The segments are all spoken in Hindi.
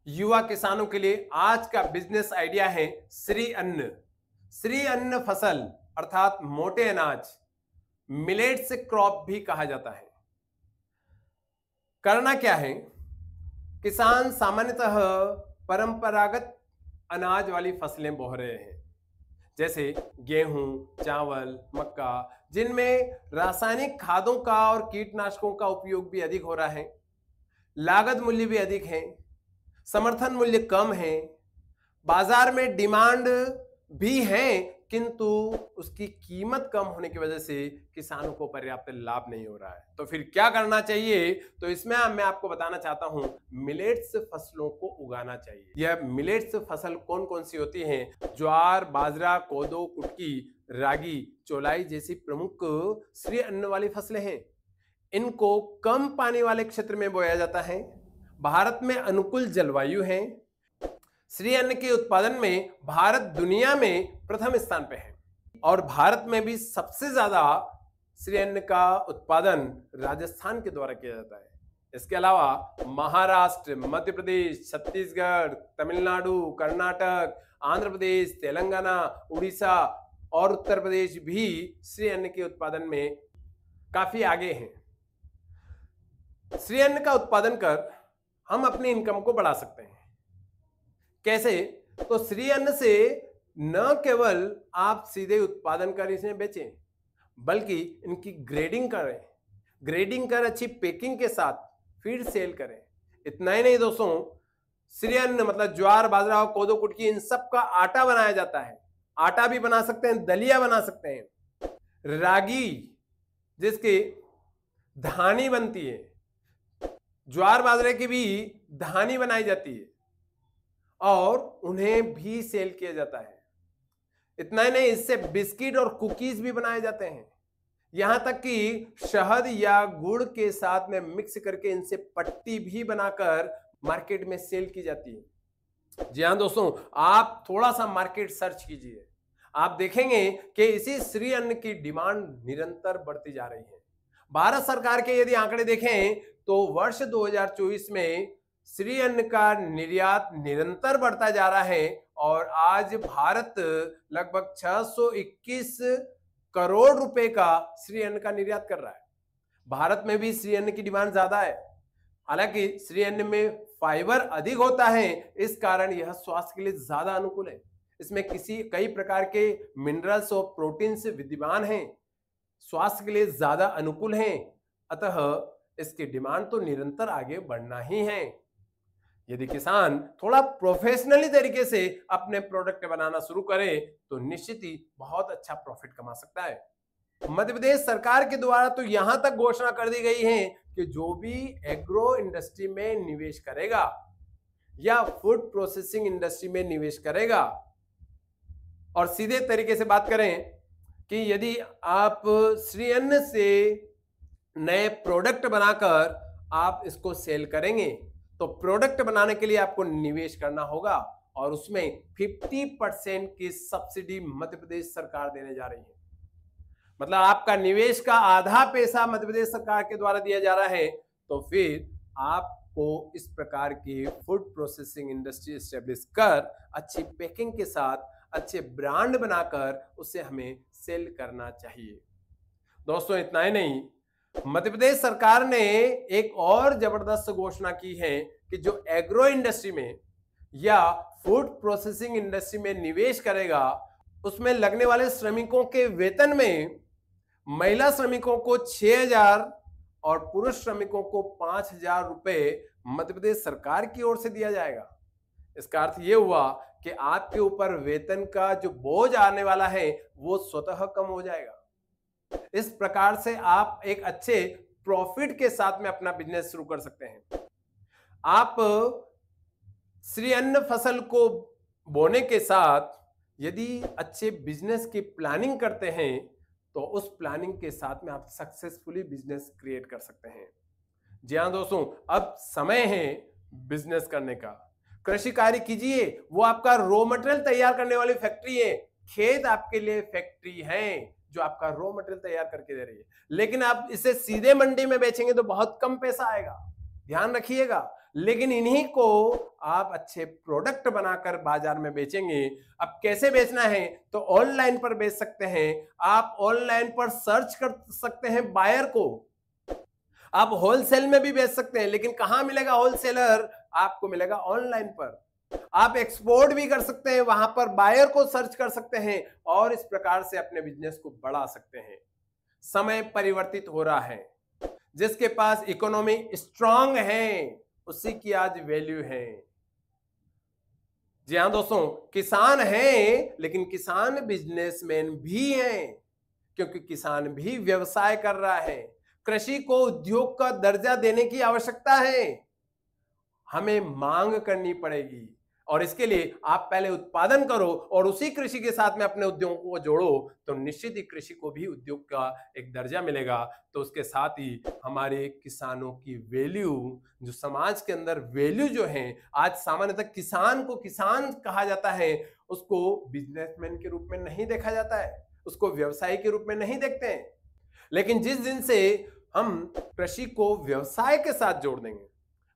युवा किसानों के लिए आज का बिजनेस आइडिया है श्री अन्न। श्री अन्न फसल अर्थात मोटे अनाज, मिलेट्स क्रॉप भी कहा जाता है। करना क्या है, किसान सामान्यतः परंपरागत अनाज वाली फसलें बो रहे हैं, जैसे गेहूं, चावल, मक्का, जिनमें रासायनिक खादों का और कीटनाशकों का उपयोग भी अधिक हो रहा है। लागत मूल्य भी अधिक है, समर्थन मूल्य कम है, बाजार में डिमांड भी है, किंतु उसकी कीमत कम होने की वजह से किसानों को पर्याप्त लाभ नहीं हो रहा है। तो फिर क्या करना चाहिए? तो इसमें मैं आपको बताना चाहता हूं, मिलेट्स फसलों को उगाना चाहिए। यह मिलेट्स फसल कौन कौन सी होती हैं? ज्वार, बाजरा, कोदो, कुटकी, रागी, चौलाई जैसी प्रमुख श्री अन्न वाली फसलें हैं। इनको कम पानी वाले क्षेत्र में बोया जाता है। भारत में अनुकूल जलवायु है। श्री अन्न के उत्पादन में भारत दुनिया में प्रथम स्थान पे है और भारत में भी सबसे ज्यादा श्री अन्न का उत्पादन राजस्थान के द्वारा किया जाता है। इसके अलावा महाराष्ट्र, मध्य प्रदेश, छत्तीसगढ़, तमिलनाडु, कर्नाटक, आंध्र प्रदेश, तेलंगाना, उड़ीसा और उत्तर प्रदेश भी श्री अन्न के उत्पादन में काफी आगे हैं। श्री अन्न का उत्पादन कर हम अपनी इनकम को बढ़ा सकते हैं। कैसे? तो श्री अन्न से न केवल आप सीधे उत्पादन कर इसे बेचें, बल्कि इनकी ग्रेडिंग करें, ग्रेडिंग कर अच्छी पैकिंग के साथ फिर सेल करें। इतना ही नहीं दोस्तों, श्री अन्न मतलब ज्वार, बाजरा, कोदो, कुटकी, इन सब का आटा बनाया जाता है। आटा भी बना सकते हैं, दलिया बना सकते हैं। रागी जिसकी धानी बनती है, ज्वार बाजरे की भी धानी बनाई जाती है और उन्हें भी सेल किया जाता है। इतना ही नहीं, इससे बिस्किट और कुकीज भी बनाए जाते हैं। यहां तक कि शहद या गुड़ के साथ में मिक्स करके इनसे पट्टी भी बनाकर मार्केट में सेल की जाती है। जी हां दोस्तों, आप थोड़ा सा मार्केट सर्च कीजिए, आप देखेंगे कि इसी श्री अन्न की डिमांड निरंतर बढ़ती जा रही है। भारत सरकार के यदि आंकड़े देखें तो वर्ष 2024 में श्री अन्न का निर्यात निरंतर बढ़ता जा रहा है और आज भारत लगभग 621 करोड़ रुपए का श्री अन्न का निर्यात कर रहा है। भारत में भी श्री अन्न की डिमांड ज्यादा है। हालांकि श्री अन्न में फाइबर अधिक होता है, इस कारण यह स्वास्थ्य के लिए ज्यादा अनुकूल है। इसमें कई प्रकार के मिनरल्स और प्रोटीन्स विद्यमान हैं, स्वास्थ्य के लिए ज्यादा अनुकूल हैं। अतः इसकी डिमांड तो निरंतर आगे बढ़ना ही है। यदि किसान थोड़ा प्रोफेशनली तरीके से अपने प्रोडक्ट बनाना शुरू करे तो निश्चित ही बहुत अच्छा प्रॉफिट कमा सकता है। मध्य प्रदेश सरकार के द्वारा तो यहां तक घोषणा कर दी गई है कि जो भी एग्रो इंडस्ट्री में निवेश करेगा या फूड प्रोसेसिंग इंडस्ट्री में निवेश करेगा, और सीधे तरीके से बात करें कि यदि आप श्री अन्न से नए प्रोडक्ट बनाकर आप इसको सेल करेंगे तो प्रोडक्ट बनाने के लिए आपको निवेश करना होगा और उसमें 50% की सब्सिडी मध्य प्रदेश सरकार देने जा रही है। मतलब आपका निवेश का आधा पैसा मध्य प्रदेश सरकार के द्वारा दिया जा रहा है। तो फिर आपको इस प्रकार की फूड प्रोसेसिंग इंडस्ट्री एस्टेब्लिश कर अच्छी पैकिंग के साथ अच्छे ब्रांड बनाकर उसे हमें सेल करना चाहिए। दोस्तों इतना ही नहीं, मध्य प्रदेश सरकार ने एक और जबरदस्त घोषणा की है कि जो एग्रो इंडस्ट्री में या फूड प्रोसेसिंग इंडस्ट्री में निवेश करेगा उसमें लगने वाले श्रमिकों के वेतन में महिला श्रमिकों को 6,000 और पुरुष श्रमिकों को 5,000 रुपए मध्य प्रदेश सरकार की ओर से दिया जाएगा। इसका अर्थ यह हुआ कि आपके ऊपर वेतन का जो बोझ आने वाला है वो स्वतः कम हो जाएगा। इस प्रकार से आप एक अच्छे प्रॉफिट के साथ में अपना बिजनेस शुरू कर सकते हैं। आप श्री अन्न फसल को बोने के साथ यदि अच्छे बिजनेस की प्लानिंग करते हैं तो उस प्लानिंग के साथ में आप सक्सेसफुली बिजनेस क्रिएट कर सकते हैं। जी हां दोस्तों, अब समय है बिजनेस करने का। कृषि कार्य कीजिए, वो आपका रॉ मटेरियल तैयार करने वाली फैक्ट्री है। खेत आपके लिए फैक्ट्री है जो आपका रॉ मटेरियल तैयार करके दे रही है, लेकिन आप इसे सीधे मंडी में बेचेंगे तो बहुत कम पैसा आएगा। ध्यान रखिएगा, लेकिन इन्हीं को आप अच्छे प्रोडक्ट बनाकर बाजार में बेचेंगे। अब कैसे बेचना है, तो ऑनलाइन पर बेच सकते हैं। आप ऑनलाइन पर सर्च कर सकते हैं बायर को। आप होलसेल में भी बेच सकते हैं, लेकिन कहां मिलेगा होलसेलर, आपको मिलेगा ऑनलाइन पर। आप एक्सपोर्ट भी कर सकते हैं, वहां पर बायर को सर्च कर सकते हैं और इस प्रकार से अपने बिजनेस को बढ़ा सकते हैं। समय परिवर्तित हो रहा है, जिसके पास इकोनॉमी स्ट्रांग है उसी की आज वैल्यू है। जी हां दोस्तों, किसान हैं, लेकिन किसान बिजनेसमैन भी हैं, क्योंकि किसान भी व्यवसाय कर रहा है। कृषि को उद्योग का दर्जा देने की आवश्यकता है, हमें मांग करनी पड़ेगी और इसके लिए आप पहले उत्पादन करो और उसी कृषि के साथ में अपने उद्योगों को जोड़ो, तो निश्चित ही कृषि को भी उद्योग का एक दर्जा मिलेगा। तो उसके साथ ही हमारे किसानों की वैल्यू, जो समाज के अंदर वैल्यू जो है, आज सामान्यतः किसान को किसान कहा जाता है, उसको बिजनेसमैन के रूप में नहीं देखा जाता है, उसको व्यवसायी के रूप में नहीं देखते हैं। लेकिन जिस दिन से हम कृषि को व्यवसाय के साथ जोड़ देंगे,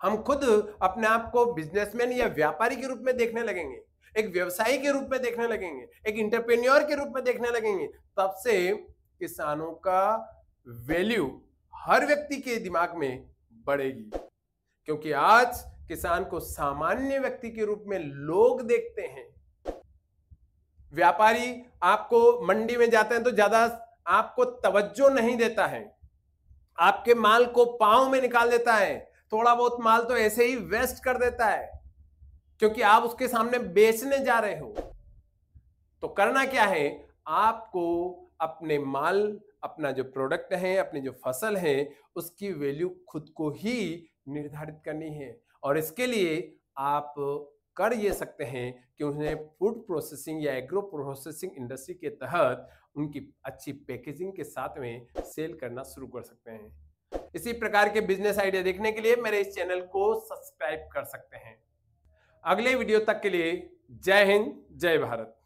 हम खुद अपने आप को बिजनेसमैन या व्यापारी के रूप में देखने लगेंगे, एक व्यवसायी के रूप में देखने लगेंगे, एक एंटरप्रेन्योर के रूप में देखने लगेंगे, तब से किसानों का वैल्यू हर व्यक्ति के दिमाग में बढ़ेगी। क्योंकि आज किसान को सामान्य व्यक्ति के रूप में लोग देखते हैं। व्यापारी आपको मंडी में जाते हैं तो ज्यादा आपको तवज्जो नहीं देता है, आपके माल को पांव में निकाल देता है, थोड़ा बहुत माल तो ऐसे ही वेस्ट कर देता है, क्योंकि आप उसके सामने बेचने जा रहे हो। तो करना क्या है, आपको अपने माल, अपना जो प्रोडक्ट है, अपनी जो फसल है, उसकी वैल्यू खुद को ही निर्धारित करनी है। और इसके लिए आप कर ये सकते हैं कि उन्हें फूड प्रोसेसिंग या एग्रो प्रोसेसिंग इंडस्ट्री के तहत उनकी अच्छी पैकेजिंग के साथ में सेल करना शुरू कर सकते हैं। इसी प्रकार के बिजनेस आइडिया देखने के लिए मेरे इस चैनल को सब्सक्राइब कर सकते हैं। अगले वीडियो तक के लिए जय हिंद, जय भारत।